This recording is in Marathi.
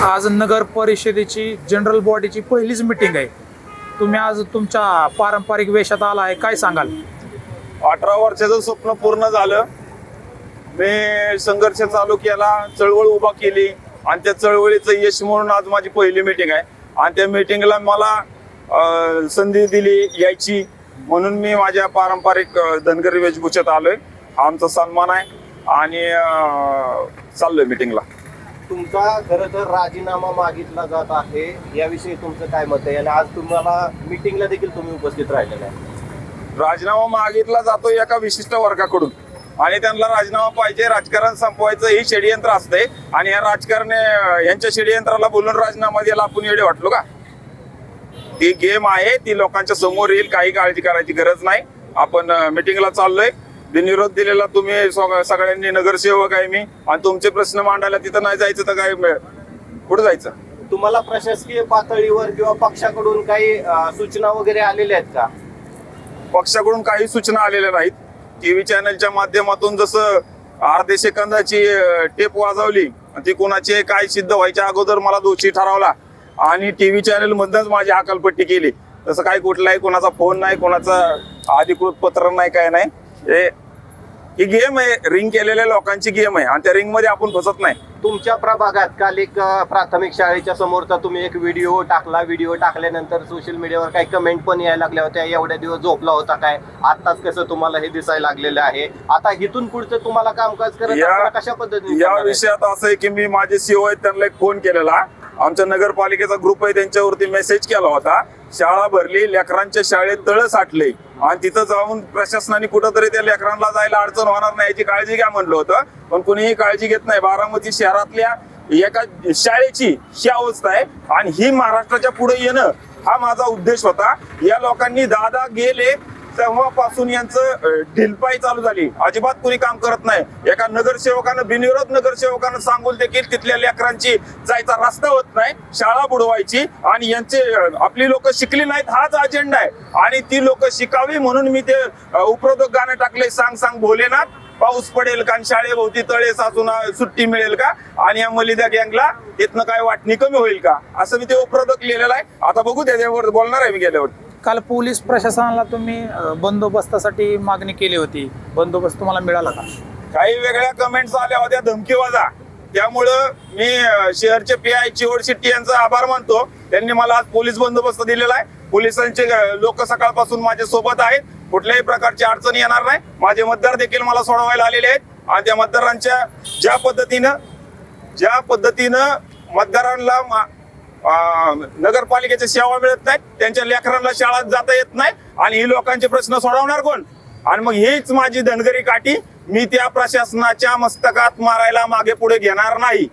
आज नगर परिषदेची जनरल बॉडीची पहिलीच मीटिंग आहे. तुम्ही आज तुमच्या पारंपरिक वेशात आला आहे, काय सांगाल? 18 वर्षाचं स्वप्न पूर्ण झालं. मी संघर्ष चालू केला, चळवळ उभा केली आणि त्या चळवळीचं यश म्हणून आज माझी पहिली मीटिंग आहे. आणि त्या मीटिंगला मला संधी दिली यायची म्हणून मी माझ्या पारंपरिक धनगरी वेशभूषेत आलोय. आमचा सन्मान आहे आणि चाललोय मीटिंगला. तुमचा खरं तर राजीनामा मागितला जात आहे, याविषयी तुमचं काय मत आहे? आणि आज तुम्हाला मीटिंगला देखील तुम्ही उपस्थित राहिलेला आहे. राजीनामा मागितला जातो एका विशिष्ट वर्गाकडून आणि त्यांना राजीनामा पाहिजे. राजकारण संपवायचं ही षडयंत्र असते आणि या यांच्या षडयंत्राला बोलून राजीनामा द्यायला आपण येडे वाटलो का? ती गेम आहे, ती लोकांच्या समोर येईल, काही काळजी करायची गरज नाही. आपण मीटिंगला चाललोय. बिनविरोध दिलेला तुम्ही सगळ्यांनी नगरसेवक आहे मी आणि तुमचे प्रश्न मांडायला तिथं नाही जायचं तर काय कुठं जायचं? तुम्हाला प्रशासकीय पातळीवर किंवा पक्षाकडून काही सूचना वगैरे आलेल्या आहेत का? पक्षाकडून काही सूचना आलेल्या नाहीत. टीव्ही चॅनलच्या माध्यमातून जसं अर्धे सेकंदाची टेप वाजवली, ती कोणाची काय सिद्ध व्हायच्या अगोदर मला दोषी ठरवला आणि टीव्ही चॅनल मधनच माझी हकालपट्टी केली. तसं काही कुठलाही कोणाचा फोन नाही, कोणाचा अधिकृत पत्र नाही, काय नाही. ही गेम आहे, रिंग केलेल्या लोकांची गेम आहे आणि त्या रिंग मध्ये आपण फसत नाही. तुमच्या प्रभागात काल एक प्राथमिक शाळेच्या समोरचा तुम्ही एक व्हिडिओ टाकला. व्हिडिओ टाकल्यानंतर सोशल मीडियावर काही कमेंट पण यायला लागल्या होत्या, एवढ्या दिवस झोपला होता काय, आताच कसं तुम्हाला हे दिसायला लागलेलं आहे? आता इथून पुढचं तुम्हाला कामकाज करत कशा पद्धतीने? या विषयात असं आहे की मी माझे सीओ आहेत त्यांना एक फोन केलेला. आमच्या नगरपालिकेचा ग्रुप आहे, त्यांच्यावरती मेसेज केला होता. शाळा भरली, लेकरांच्या शाळेत तळ साठले आणि तिथं जाऊन प्रशासनाने कुठंतरी त्या लेकरांना जायला अडचण होणार नाही याची काळजी घ्या म्हणलं होतं, पण कुणीही काळजी घेत नाही. बारामती शहरातल्या एका शाळेची ही अवस्था आहे आणि ही महाराष्ट्राच्या पुढे येणं हा माझा उद्देश होता. या लोकांनी दादा गेले तेव्हापासून यांचं ढिलपाई चालू झाली. अजिबात कुणी काम करत नाही. एका नगरसेवकानं, बिनविरोध नगरसेवकानं सांगून देखील तिथल्या लेकरांची जायचा रस्ता होत नाही, शाळा बुडवायची आणि यांचे आपली लोक शिकली नाहीत हाच अजेंडा आहे आणि ती लोक शिकावी म्हणून मी ते उपरोधक गाणं टाकले, सांग सांग भोलेनाथ, पाऊस पडेल का शाळेभोवती तळे साचून सुट्टी मिळेल का आणि या मलिदा गँगला तिथनं काय वाटणी कमी होईल का, असं मी ते उपरोधक लिहिलेलं आहे. आता बघू त्याच्यावर बोलणार आहे मी गेल्यावर. काल पोलीस प्रशासनाला तुम्ही बंदोबस्तासाठी मागणी केली होती, बंदोबस्त तुम्हाला मिळाला का? काही वेगळ्या कमेंट्स आल्या होत्या धमकीवाजा, त्यामुळं मी शहरचे PI चिवड शेट्टी यांचा आभार मानतो. त्यांनी मला आज पोलीस बंदोबस्त दिलेला आहे. पोलिसांचे लोक सकाळपासून माझ्या सोबत आहेत, कुठल्याही प्रकारची अडचण येणार नाही. माझे मतदार देखील मला सोडवायला आलेले आहेत आणि त्या मतदारांच्या ज्या पद्धतीनं मतदारांना नगरपालिकेची सेवा मिळत नाही, त्यांच्या लेकरांना शाळेत जाता येत नाही आणि ही लोकांचे प्रश्न सोडवणार कोण? आणि मग हीच माझी धनगरी काठी मी त्या प्रशासनाच्या मस्तकात मारायला मागे पुढे घेणार नाही.